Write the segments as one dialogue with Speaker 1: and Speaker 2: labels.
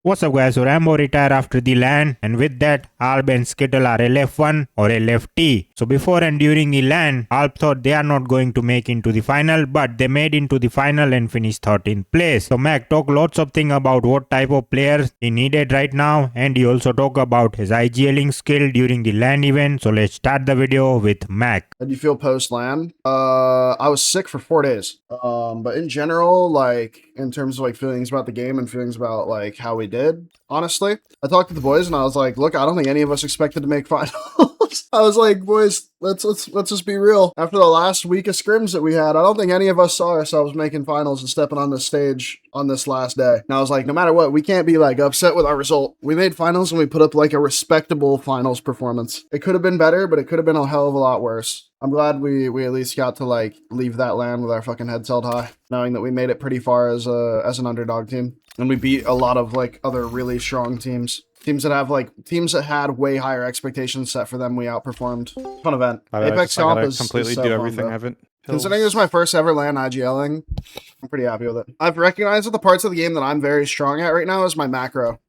Speaker 1: What's up guys, so Rambo retired after the LAN, and with that Alb and Skittle are LF1 or LFT. So before and during the LAN, Alb thought they are not going to make into the final, but they made into the final and finished 13th place. So Mac talked lots of things about what type of players he needed right now, and he also talked about his IGLing skill during the LAN event. So let's start the video with Mac.
Speaker 2: How do you feel post LAN? I was sick for 4 days. But in general, like in terms of like feelings about the game and feelings about like how we did, honestly, I talked to the boys and I was like, look, I don't think any of us expected to make finals. I was like, boys, let's just be real. After the last week of scrims that we had, I don't think any of us saw ourselves making finals and stepping on the stage on this last day. And I was like, no matter what, we can't be like upset with our result. We made finals and we put up like a respectable finals performance. It could have been better, but it could have been a hell of a lot worse. I'm glad we at least got to like leave that LAN with our fucking heads held high, knowing that we made it pretty far as an underdog team, and we beat a lot of like other really strong teams. Teams that had way higher expectations set for them, we outperformed. Fun event. Apex Comp is
Speaker 3: completely
Speaker 2: so
Speaker 3: do
Speaker 2: fun,
Speaker 3: everything.
Speaker 2: bro.
Speaker 3: I haven't.
Speaker 2: Considering it was my first ever LAN IGLing, I'm pretty happy with it. I've recognized that the parts of the game that I'm very strong at right now is my macro.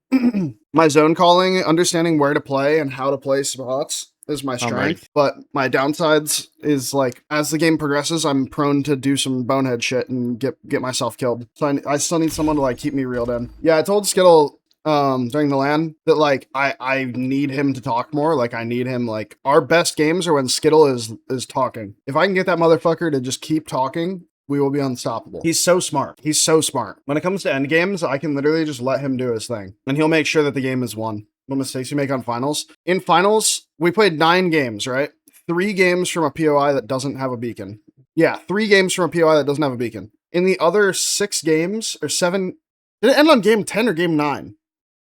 Speaker 2: My zone calling, understanding where to play and how to play spots is my strength, but my downsides is like as the game progresses, I'm prone to do some bonehead shit and get myself killed. So I still need someone to like keep me reeled in. Yeah, I told Skittle during the LAN that like I need him to talk more. Like I need him, like our best games are when Skittle is talking. If I can get that motherfucker to just keep talking, we will be unstoppable. He's so smart. He's so smart. When it comes to end games, I can literally just let him do his thing and he'll make sure that the game is won. What mistakes you make on finals. In finals, we played 9 games, right? 3 games from a POI that doesn't have a beacon. Yeah, 3 games from a POI that doesn't have a beacon. In the other 6 games, or 7, did it end on game 10 or game 9?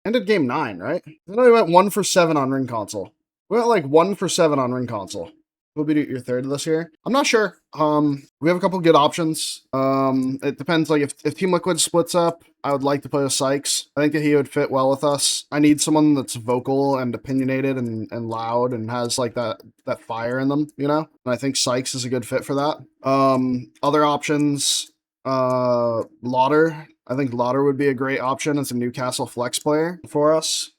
Speaker 2: Ended game 9, right? Then we went 1 for 7 on ring console. We went like 1 for 7 on ring console. Will be your third this year? I'm not sure. We have a couple good options. It depends. Like if Team Liquid splits up, I would like to play with Sykes. I think that he would fit well with us. I need someone that's vocal and opinionated and loud and has like that fire in them, you know? And I think Sykes is a good fit for that. Other options, Lauder. I think Lauder would be a great option as a Newcastle flex player for us.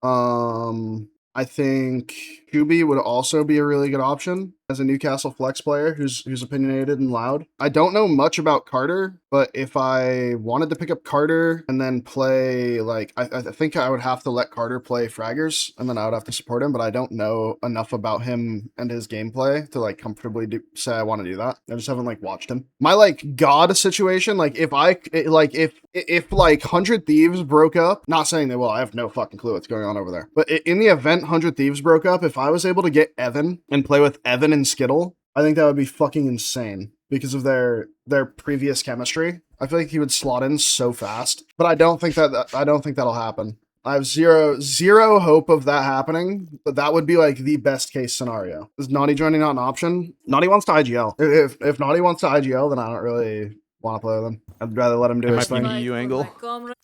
Speaker 2: I think QB would also be a really good option as a Newcastle flex player who's opinionated and loud. I don't know much about Carter, but if I wanted to pick up Carter and then play, like, I think I would have to let Carter play fraggers and then I would have to support him, but I don't know enough about him and his gameplay to like comfortably say I want to do that. I just haven't like watched him. My like God situation, like if 100 Thieves broke up, not saying they will, I have no fucking clue what's going on over there, but in the event 100 Thieves broke up, if I was able to get Evan and play with Evan and Skittle, I think that would be fucking insane because of their previous chemistry. I feel like he would slot in so fast, but I don't think that'll happen. I have zero hope of that happening, but that would be like the best case scenario. Is Naughty joining not an option? Naughty wants to IGL. If Naughty wants to IGL, then I don't really want to play with him. I'd rather let him do his thing.
Speaker 3: EU angle.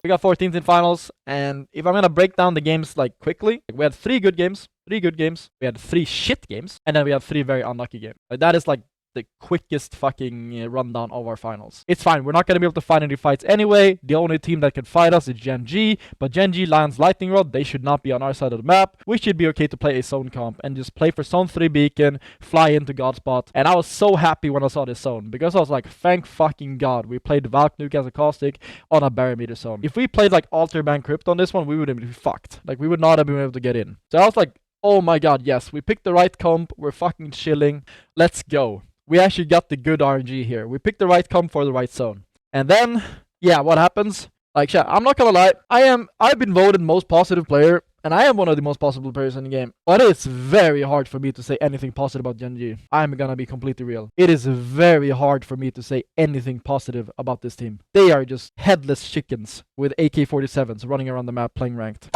Speaker 4: We got 14th in finals, and if I'm gonna break down the games like quickly, we had 3 good games, 3 good games, we had 3 shit games, and then we have 3 very unlucky games. Like that is like the quickest fucking rundown of our finals. It's fine, we're not gonna be able to fight any fights anyway. The only team that can fight us is GenG, but GenG lands Lightning Rod, they should not be on our side of the map. We should be okay to play a zone comp and just play for zone 3 beacon, fly into Godspot, and I was so happy when I saw this zone, because I was like, thank fucking God, we played Valk Nuke as a caustic on a barometer zone. If we played like Alter Ban Crypt on this one, we would have been fucked. Like we would not have been able to get in. So I was like, oh my God, yes, we picked the right comp, we're fucking chilling, let's go. We actually got the good RNG here. We picked the right comp for the right zone. And then, yeah, what happens? Like, yeah, I'm not gonna lie. I've been voted most positive player, and I am one of the most positive players in the game. But it's very hard for me to say anything positive about GenG. I'm gonna be completely real. It is very hard for me to say anything positive about this team. They are just headless chickens with AK-47s running around the map playing ranked.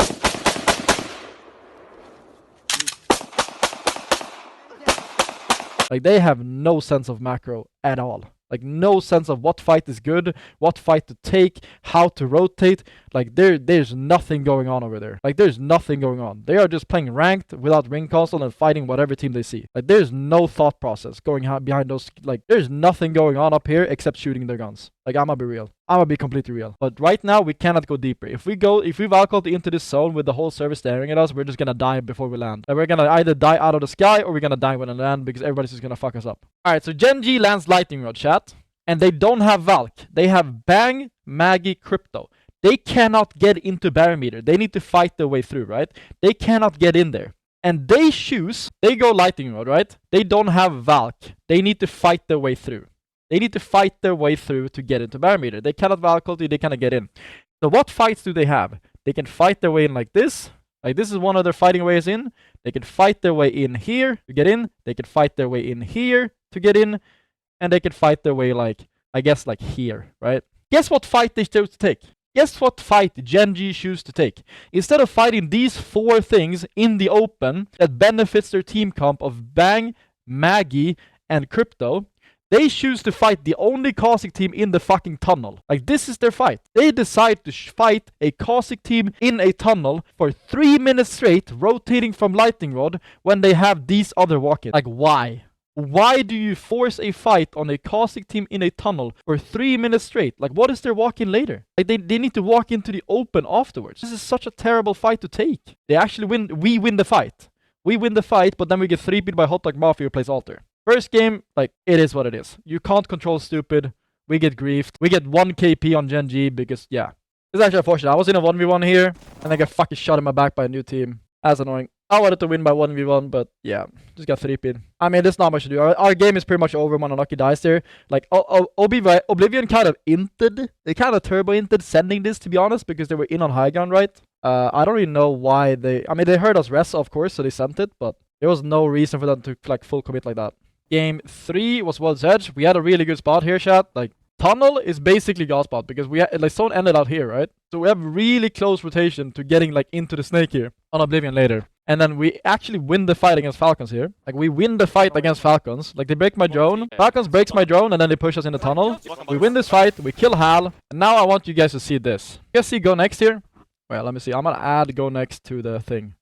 Speaker 4: Like, they have no sense of macro at all. Like, no sense of what fight is good, what fight to take, how to rotate. Like, there's nothing going on over there. Like, there's nothing going on. They are just playing ranked without ring console and fighting whatever team they see. Like, there's no thought process going behind those. Like, there's nothing going on up here except shooting their guns. Like, I'ma be real. I'm gonna be completely real. But right now, we cannot go deeper. If we valcult into this zone with the whole server staring at us, we're just gonna die before we land. And we're gonna either die out of the sky or we're gonna die when we land because everybody's just gonna fuck us up. Alright, so GenG lands Lightning Rod, chat. And they don't have Valk. They have Bang, Maggie, Crypto. They cannot get into Barometer. They need to fight their way through, right? They cannot get in there. And they go Lightning Rod, right? They don't have Valk. They need to fight their way through. They need to fight their way through to get into Barometer. They cannot Valk ulti, they cannot get in. So what fights do they have? They can fight their way in like this. Like this is one of their fighting ways in. They can fight their way in here to get in. They can fight their way in here to get in. And they can fight their way like, I guess like here, right? Guess what fight they chose to take? Guess what fight GenG choose to take? Instead of fighting these 4 things in the open that benefits their team comp of Bang, Maggie, and Crypto, they choose to fight the only Caustic team in the fucking tunnel. Like, this is their fight. They decide to fight a Caustic team in a tunnel for 3 minutes straight, rotating from Lightning Rod when they have these other walk-ins. Like, why? Why do you force a fight on a Caustic team in a tunnel for 3 minutes straight? Like, what is their walk-in later? Like, they need to walk into the open afterwards. This is such a terrible fight to take. They actually win. We win the fight. We win the fight, but then we get 3-beat by Hot Dog Mafia who plays Alter. First game, like, it is what it is. You can't control stupid. We get griefed. We get 1 KP on GenG because, yeah. It's actually unfortunate. I was in a 1v1 here, and I got fucking shot in my back by a new team. That's annoying. I wanted to win by 1v1, but yeah, just got 3-pit. I mean, there's not much to do. Our game is pretty much over when Unlucky dies there. Like, Oblivion kind of inted. They kind of turbo-inted sending this, to be honest, because they were in on high ground, right? I don't really know why they... I mean, they heard us rest, of course, so they sent it, but there was no reason for them to, like, full commit like that. Game 3 was World's Edge. We had a really good spot here, chat. Like, tunnel is basically God spot, because we had, like, zone ended out here, right? So we have really close rotation to getting, like, into the snake here on Oblivion later. And then we actually win the fight against Falcons here. Like, we win the fight against Falcons. Like, they break my drone. Falcons breaks my drone, and then they push us in the tunnel. We win this fight. We kill Hal. And now I want you guys to see this. You guys see Go Next here? Well, let me see. I'm gonna add Go Next to the thing.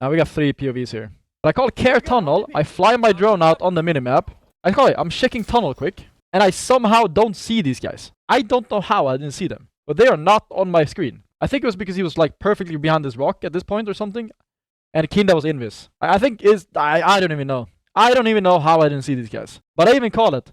Speaker 4: Now we got 3 POVs here. But I call Care Tunnel. I fly my drone out on the minimap. I call it. I'm checking tunnel quick. And I somehow don't see these guys. I don't know how I didn't see them. But they are not on my screen. I think it was because he was, like, perfectly behind this rock at this point or something. And Kinda was invis. I think I don't even know. I don't even know how I didn't see these guys. But I even call it.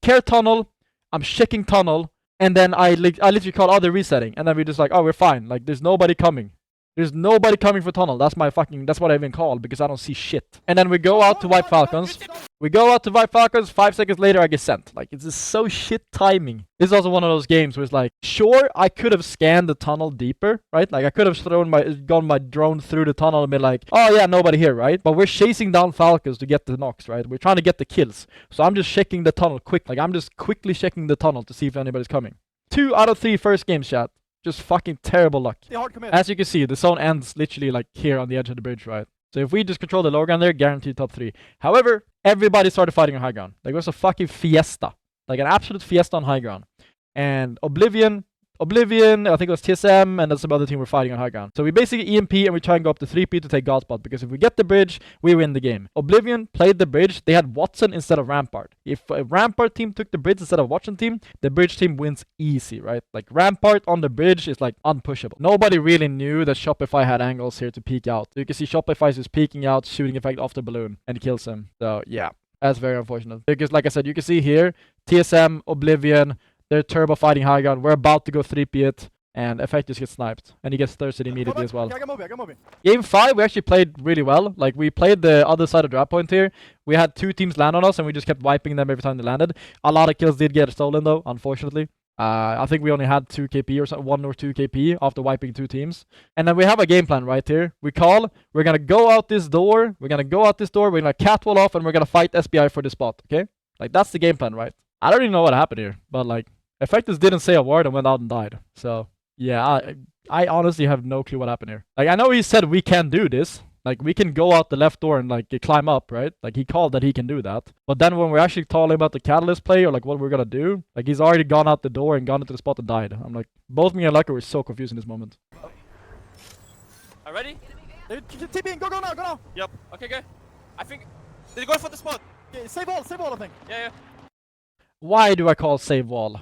Speaker 4: Care tunnel. I'm checking tunnel. And then I literally call, oh, they're resetting. And then we're just like, oh, we're fine. Like, there's nobody coming. There's nobody coming for tunnel. That's what I even called, because I don't see shit. And then we go out to wipe Falcons. 5 seconds later, I get sent. Like, it's just so shit timing. This is also one of those games where it's like, sure, I could have scanned the tunnel deeper, right? Like, I could have gone my drone through the tunnel and been like, oh yeah, nobody here, right? But we're chasing down Falcons to get the knocks, right? We're trying to get the kills. So I'm just checking the tunnel quick. Like, I'm just quickly checking the tunnel to see if anybody's coming. 2 out of 3 first games, chat. Just fucking terrible luck. As you can see, the zone ends literally like here on the edge of the bridge, right? So if we just control the low ground there, guaranteed top 3. However, everybody started fighting on high ground. Like, it was a fucking fiesta. Like, an absolute fiesta on high ground. And Oblivion, I think it was TSM, and that's some other team we're fighting on high ground. So we basically EMP and we try and go up to 3P to take God spot, because if we get the bridge, we win the game. Oblivion played the bridge. They had Watson instead of Rampart. If a Rampart team took the bridge instead of Watson team, the bridge team wins easy, right? Like, Rampart on the bridge is like unpushable. Nobody really knew that Shopify had angles here to peek out. You can see Shopify is just peeking out, shooting effect off the balloon, and kills him. So yeah, that's very unfortunate. Because like I said, you can see here, TSM, Oblivion, they're turbo fighting high ground. We're about to go 3P it, and Effect just gets sniped. And he gets thirsted immediately as well. Game 5, we actually played really well. Like, we played the other side of drop point here. We had 2 teams land on us, and we just kept wiping them every time they landed. A lot of kills did get stolen, though, unfortunately. I think we only had 2 KP or something, 1 or 2 KP after wiping 2 teams. And then we have a game plan right here. We're gonna go out this door. We're gonna catwall off, and we're gonna fight SBI for the spot, okay? Like, that's the game plan, right? I don't even know what happened here, but like, Effectus didn't say a word and went out and died. So, yeah, I honestly have no clue what happened here. Like, I know he said we can do this. Like, we can go out the left door and, like, climb up, right? Like, he called that he can do that. But then when we're actually talking about the Catalyst play or, like, what we're gonna do, like, he's already gone out the door and gone into the spot and died. I'm like, both me and Lucker were so confused in this moment.
Speaker 3: Are ready?
Speaker 4: TP, go now.
Speaker 3: Yep. Okay, go. I think they're going for the spot.
Speaker 4: Yeah, save all, I think.
Speaker 3: Yeah.
Speaker 4: Why do I call save wall?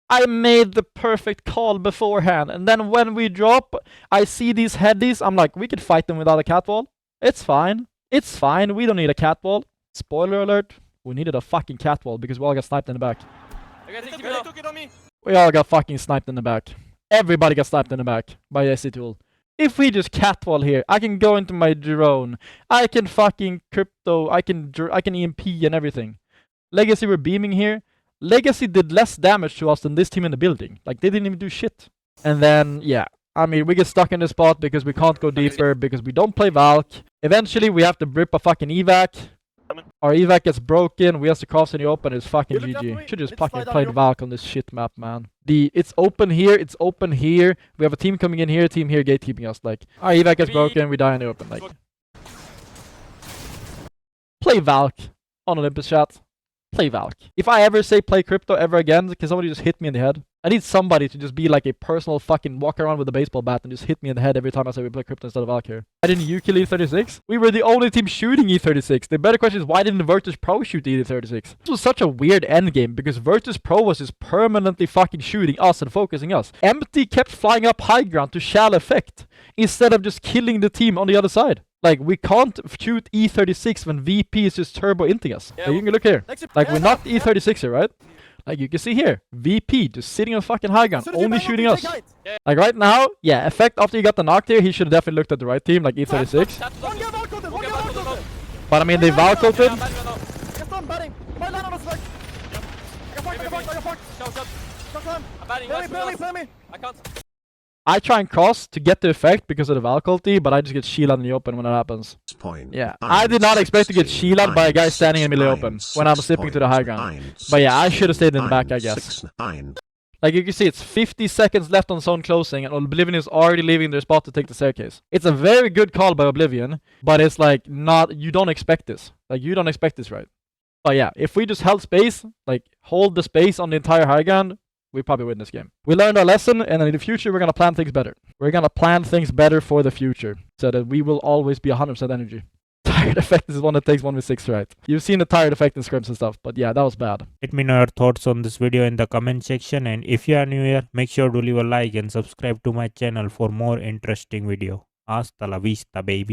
Speaker 4: I made the perfect call beforehand, and then when we drop, I see these headies. I'm like, we could fight them without a cat wall. It's fine. It's fine. We don't need a cat wall. Spoiler alert: we needed a fucking cat wall because we all got sniped in the back.
Speaker 3: Okay, they took it on me.
Speaker 4: We all got fucking sniped in the back. Everybody got sniped in the back by SC Tool. If we just catwall here, I can go into my drone. I can fucking crypto. I can EMP and everything. Legacy were beaming here. Legacy did less damage to us than this team in the building. Like, they didn't even do shit. And then, yeah. I mean, we get stuck in this spot because we can't go deeper, because we don't play Valk. Eventually, we have to rip a fucking evac. Our evac gets broken, we have to cross in the open, it's fucking GG. Should just fucking played Valk on this shit map, man. It's open here, it's open here. We have a team coming in here, a team here gatekeeping us. Like, our evac gets broken, we die in the open. Like, play Valk on Olympus chat. Play Valk. If I ever say play crypto ever again, can somebody just hit me in the head? I need somebody to just be like a personal fucking walk around with a baseball bat and just hit me in the head every time I say we play crypto instead of Valk here. Why didn't you kill E36? We were the only team shooting E36. The better question is, why didn't Virtus Pro shoot E36? This was such a weird endgame because Virtus Pro was just permanently fucking shooting us and focusing us. Empty kept flying up high ground to shall effect instead of just killing the team on the other side. Like, we can't shoot E36 when VP is just turbo inting us.
Speaker 3: Yeah,
Speaker 4: like, you can look here. Like, we knocked E36 here, right? Like, you can see here, VP just sitting on fucking high ground, only shooting us. Like, right now, yeah, effect after you got the knock there, he should have definitely looked at the right team, like E36. But I mean, they Valk-ulted.
Speaker 3: I can't.
Speaker 4: I try and cross to get the effect because of the Valk ulti, but I just get shielded in the open when that happens. Yeah, I did not expect to get shielded by a guy standing in the open when I'm slipping to the high ground. But yeah, I should have stayed in the back, I guess. Like, you can see, it's 50 seconds left on zone closing, and Oblivion is already leaving their spot to take the staircase. It's a very good call by Oblivion, but it's like, not, you don't expect this. Like, you don't expect this, right? But yeah, if we just held space, like, hold the space on the entire high ground, we probably win this game. We learned our lesson, and in the future, we're going to plan things better. We're going to plan things better for the future, so that we will always be 100% energy. Tired effect is one that takes 1v6, right? You've seen the tired effect in scrims and stuff, but yeah, that was bad.
Speaker 1: Let me know your thoughts on this video in the comment section, and if you are new here, make sure to leave a like and subscribe to my channel for more interesting video. Hasta la vista, baby.